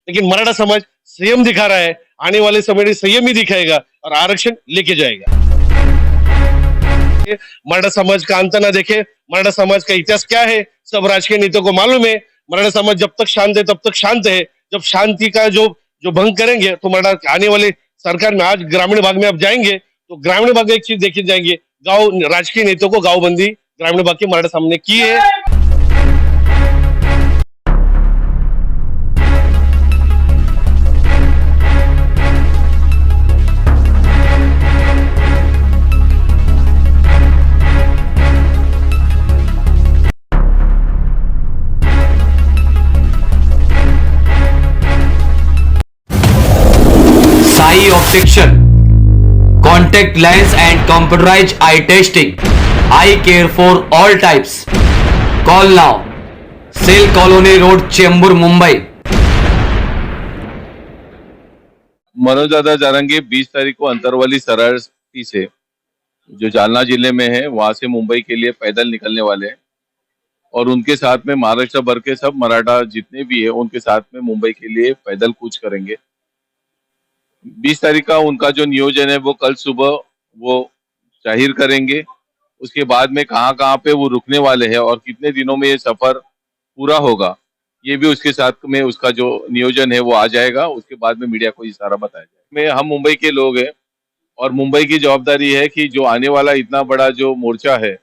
लेकिन मराठा समाज संयम दिखा रहा है, आने वाले समय में संयम ही दिखाएगा और आरक्षण लेके जाएगा। मराठा समाज का अंत ना देखे, मराठा समाज का इतिहास क्या है सब राजकीय नेताओं को मालूम है। मराठा समाज जब तक शांत है तब तक शांत है, जब शांति का जो जो भंग करेंगे तो मराठा आने वाले सरकार में, आज ग्रामीण भाग में आप जाएंगे तो ग्रामीण भाग में एक चीज देखे जाएंगे, गांव राजकीय नेताओं को गांवबंदी ग्रामीण भाग के मराठा सामने की है। Sai Optician. Contact lens and computerized eye testing. Eye care for all types. Call now. Sale Colony Road, Chembur, Mumbai. Manoj दादा जारंगे 20 तारीख को अंतरवाली सराठी से, जो जालना जिले में है, वहां से मुंबई के लिए पैदल निकलने वाले हैं और उनके साथ में महाराष्ट्र भर के सब मराठा जितने भी है उनके साथ में मुंबई के लिए पैदल कूच करेंगे। 20 तारीख का उनका जो नियोजन है वो कल सुबह वो जाहिर करेंगे। उसके बाद में कहाँ कहाँ पे वो रुकने वाले हैं और कितने दिनों में ये सफर पूरा होगा, ये भी उसके साथ में उसका जो नियोजन है वो आ जाएगा। उसके बाद में मीडिया को ये सारा बताया जाएगा। हम मुंबई के लोग हैं और मुंबई की जवाबदारी है कि जो आने वाला इतना बड़ा जो मोर्चा है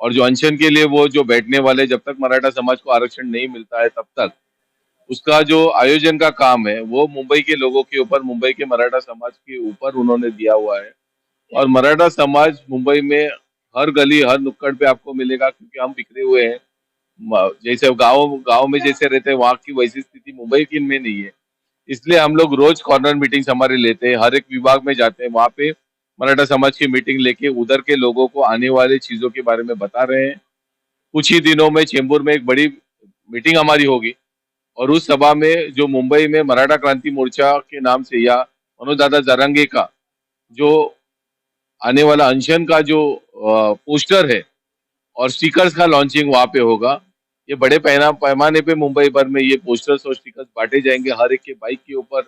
और जो अनशन के लिए वो जो बैठने वाले, जब तक मराठा समाज को आरक्षण नहीं मिलता है तब तक उसका जो आयोजन का काम है वो मुंबई के लोगों के ऊपर, मुंबई के मराठा समाज के ऊपर उन्होंने दिया हुआ है। और मराठा समाज मुंबई में हर गली हर नुक्कड़ पे आपको मिलेगा, क्योंकि हम बिखरे हुए हैं। जैसे गाँव गाँव में जैसे रहते हैं वहाँ की वैसी स्थिति मुंबई की में नहीं है। इसलिए हम लोग रोज कॉर्नर मीटिंग्स हमारे लेते हैं, हर एक विभाग में जाते हैं, वहाँ पे मराठा समाज की मीटिंग लेके उधर के लोगों को आने वाली चीजों के बारे में बता रहे हैं। कुछ ही दिनों में चेंबूर में एक बड़ी मीटिंग हमारी होगी और उस सभा में जो मुंबई में मराठा क्रांति मोर्चा के नाम से या मनोज दादा जारंगे का जो आने वाला अनशन का जो पोस्टर है और स्टिकर्स का लॉन्चिंग वहां पे होगा। ये बड़े पैमाने पे मुंबई भर में ये पोस्टर्स और स्टिकर्स बांटे जाएंगे। हर एक के बाइक के ऊपर,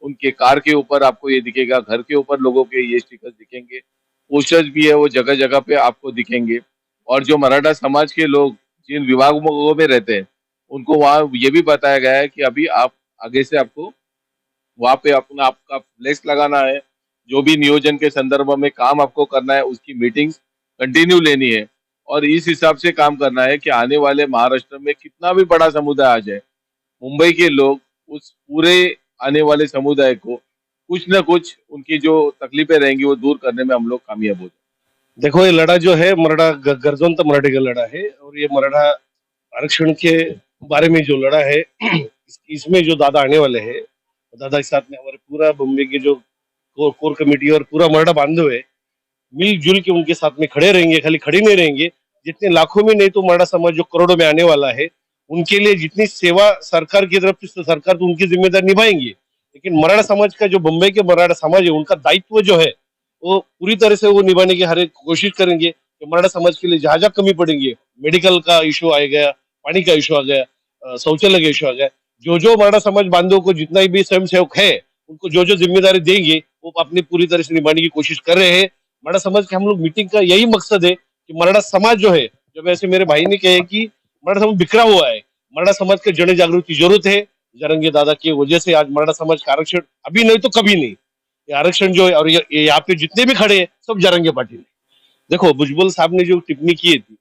उनके कार के ऊपर आपको ये दिखेगा, घर के ऊपर लोगों के ये स्टिकर्स दिखेंगे। पोस्टर्स भी है वो जगह जगह पे आपको दिखेंगे। और जो मराठा समाज के लोग जिन विभागों में रहते हैं उनको वहाँ ये भी बताया गया है कि अभी आप आगे से आपको वहाँ पे अपना आपका फ्लेक्स लगाना है, जो भी नियोजन के संदर्भ में काम आपको करना है उसकी मीटिंग्स कंटिन्यू लेनी है और इस हिसाब से काम करना है कि आने वाले महाराष्ट्र में कितना भी बड़ा समुदाय आ जाए, मुंबई के लोग उस पूरे आने वाले समुदाय को कुछ न कुछ उनकी जो तकलीफें रहेंगी वो दूर करने में हम लोग कामयाब हो जाए। देखो, ये लड़ा जो है मराठा गर्जवंत मराठी का लड़ा है और ये मराठा आरक्षण के बारे में जो लड़ा है इसमें जो दादा आने वाले हैं, दादा के साथ में हमारे पूरा बॉम्बे के जो कोर कमेटी और पूरा मराठा बांधव है, मिलजुल के उनके साथ में खड़े रहेंगे। खाली खड़े नहीं रहेंगे, जितने लाखों में नहीं तो मराठा समाज जो करोड़ों में आने वाला है उनके लिए जितनी सेवा सरकार की तरफ से, सरकार तो उनकी जिम्मेदारी निभाएंगे, लेकिन मराठा समाज का जो बम्बई के मराठा समाज है उनका दायित्व जो है वो पूरी तरह से वो निभाने की हर एक कोशिश करेंगे कि मराठा समाज के लिए जहां जहां कमी पड़ेंगे, मेडिकल का इशू आ गया, पानी का इशू आ गया, शौचालय का इशू आ गया, जो मराठा समाज बांधवों को जितना भी स्वयं सेवक है उनको जो जिम्मेदारी देंगे वो अपनी पूरी तरह से निभाने की कोशिश कर रहे हैं। मराठा समाज के हम लोग मीटिंग का यही मकसद है कि मराठा समाज जो है, जो वैसे मेरे भाई ने कहे कि मराठा समाज बिखरा हुआ है, मराठा समाज के जन जागृति की जरूरत है। जारंगे दादा की वजह से आज मराठा समाज का आरक्षण अभी नहीं तो कभी नहीं, ये आरक्षण जो है और ये यहाँ पे जितने भी खड़े हैं सब जारंगे पाटिल है। देखो, भुजबल साहब ने जो टिप्पणी की थी,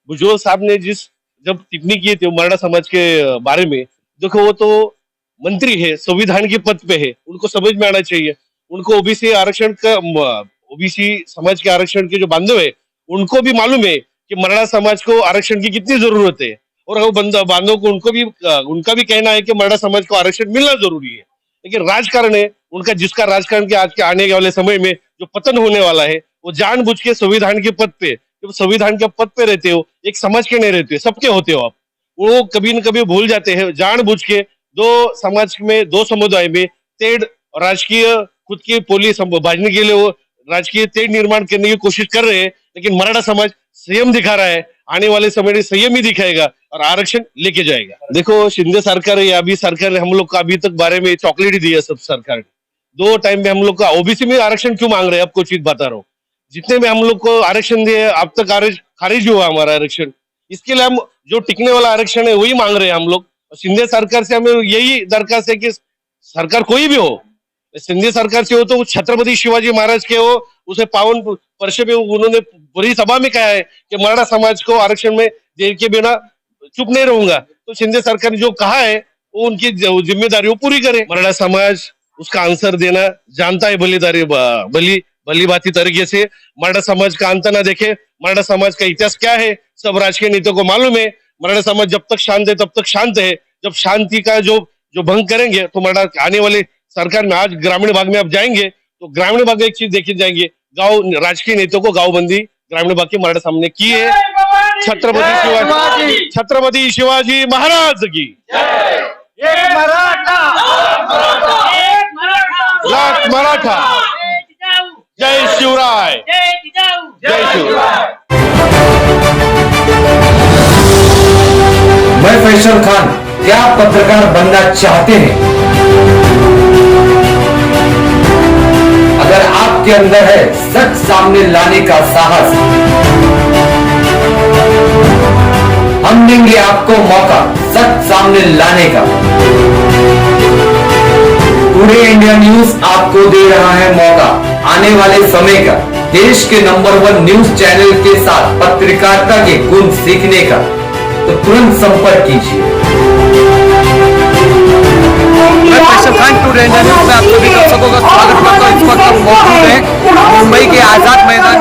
भुजबल साहब ने जब टिप्पणी की थी मराठा समाज के बारे में, देखो वो तो मंत्री है, संविधान के पद पे है, उनको समझ में आना चाहिए। उनको ओबीसी आरक्षण का, ओबीसी समाज के आरक्षण के जो बांधव है उनको भी मालूम है कि मराठा समाज को आरक्षण की कितनी जरूरत है और वो बांधव को उनका भी कहना है कि मराठा समाज को आरक्षण मिलना जरूरी है। लेकिन राजकारण है उनका, जिसका राजकारण के आज के आने वाले समय में जो पतन होने वाला है, वो जानबूझ के संविधान के पद पे, जब संविधान के पद पे रहते हो, एक समाज के नहीं रहते, सबके होते हो आप, वो कभी न कभी भूल जाते हैं। जानबूझ के दो समाज में, दो समुदाय में तेढ़ राजकीय खुद की पोली बांधने के लिए वो राजकीय तेढ़ निर्माण करने की कोशिश कर रहे हैं। लेकिन मराठा समाज संयम दिखा रहा है, आने वाले समय में संयमी दिखाएगा और आरक्षण लेके जाएगा। देखो शिंदे सरकार या अभी सरकार ने हम लोग का अभी तक बारे में चॉकलेट ही दिया सब सरकार ने। 2 टाइम में हम लोग का ओबीसी में आरक्षण क्यों मांग रहे हैं, आपको चीज बता रहा हूँ। जितने में हम लोग को आरक्षण दिए अब तक खारिज हुआ हमारा आरक्षण। इसके लिए हम जो टिकने वाला आरक्षण है वही मांग रहे हैं हम लोग। शिंदे सरकार से हमें यही दरखास्त है कि सरकार कोई भी हो, सिंधी सरकार से हो तो छत्रपति शिवाजी महाराज के हो, उसे 52 वर्ष में उन्होंने पूरी सभा में कहा है कि मराठा समाज को आरक्षण में दे के बिना चुप नहीं रहूंगा। तो शिंदे सरकार ने जो कहा है वो उनकी जिम्मेदारी वो पूरी करे। मराठा समाज उसका आंसर देना जानता है भली भांति तरीके से। मराठा समाज का अंत ना देखे, मराठा समाज का इतिहास क्या है सब राजकीय नेताओं को मालूम है। मराठा समाज जब तक शांत है तब तक शांत है। जब शांति का जो भंग करेंगे तो मराठा आने वाले सरकार में, आज ग्रामीण भाग में आप जाएंगे तो ग्रामीण भाग में एक चीज देखे जाएंगे, गांव राजकीय नेताओं को गांवबंदी ग्रामीण भाग के मराठा सामने की है। छत्रपति शिवाजी महाराज की लाख मराठा, जय शिवराय, जय शिवराय। मैं फैसल खान, क्या आप पत्रकार बनना चाहते हैं? अगर आपके अंदर है सच सामने लाने का साहस, हम देंगे आपको मौका सच सामने लाने का। टुडे इंडिया न्यूज आपको दे रहा है मौका आने वाले समय का देश के नंबर 1 न्यूज चैनल के साथ पत्रकारिता के गुण सीखने का। तो तुरंत संपर्क कीजिए। मैं Faisal Khan, today India news में आप सभी दर्शकों का स्वागत करता हूं। इस वक्त हम मौजूद हैं मुंबई के आजाद मैदान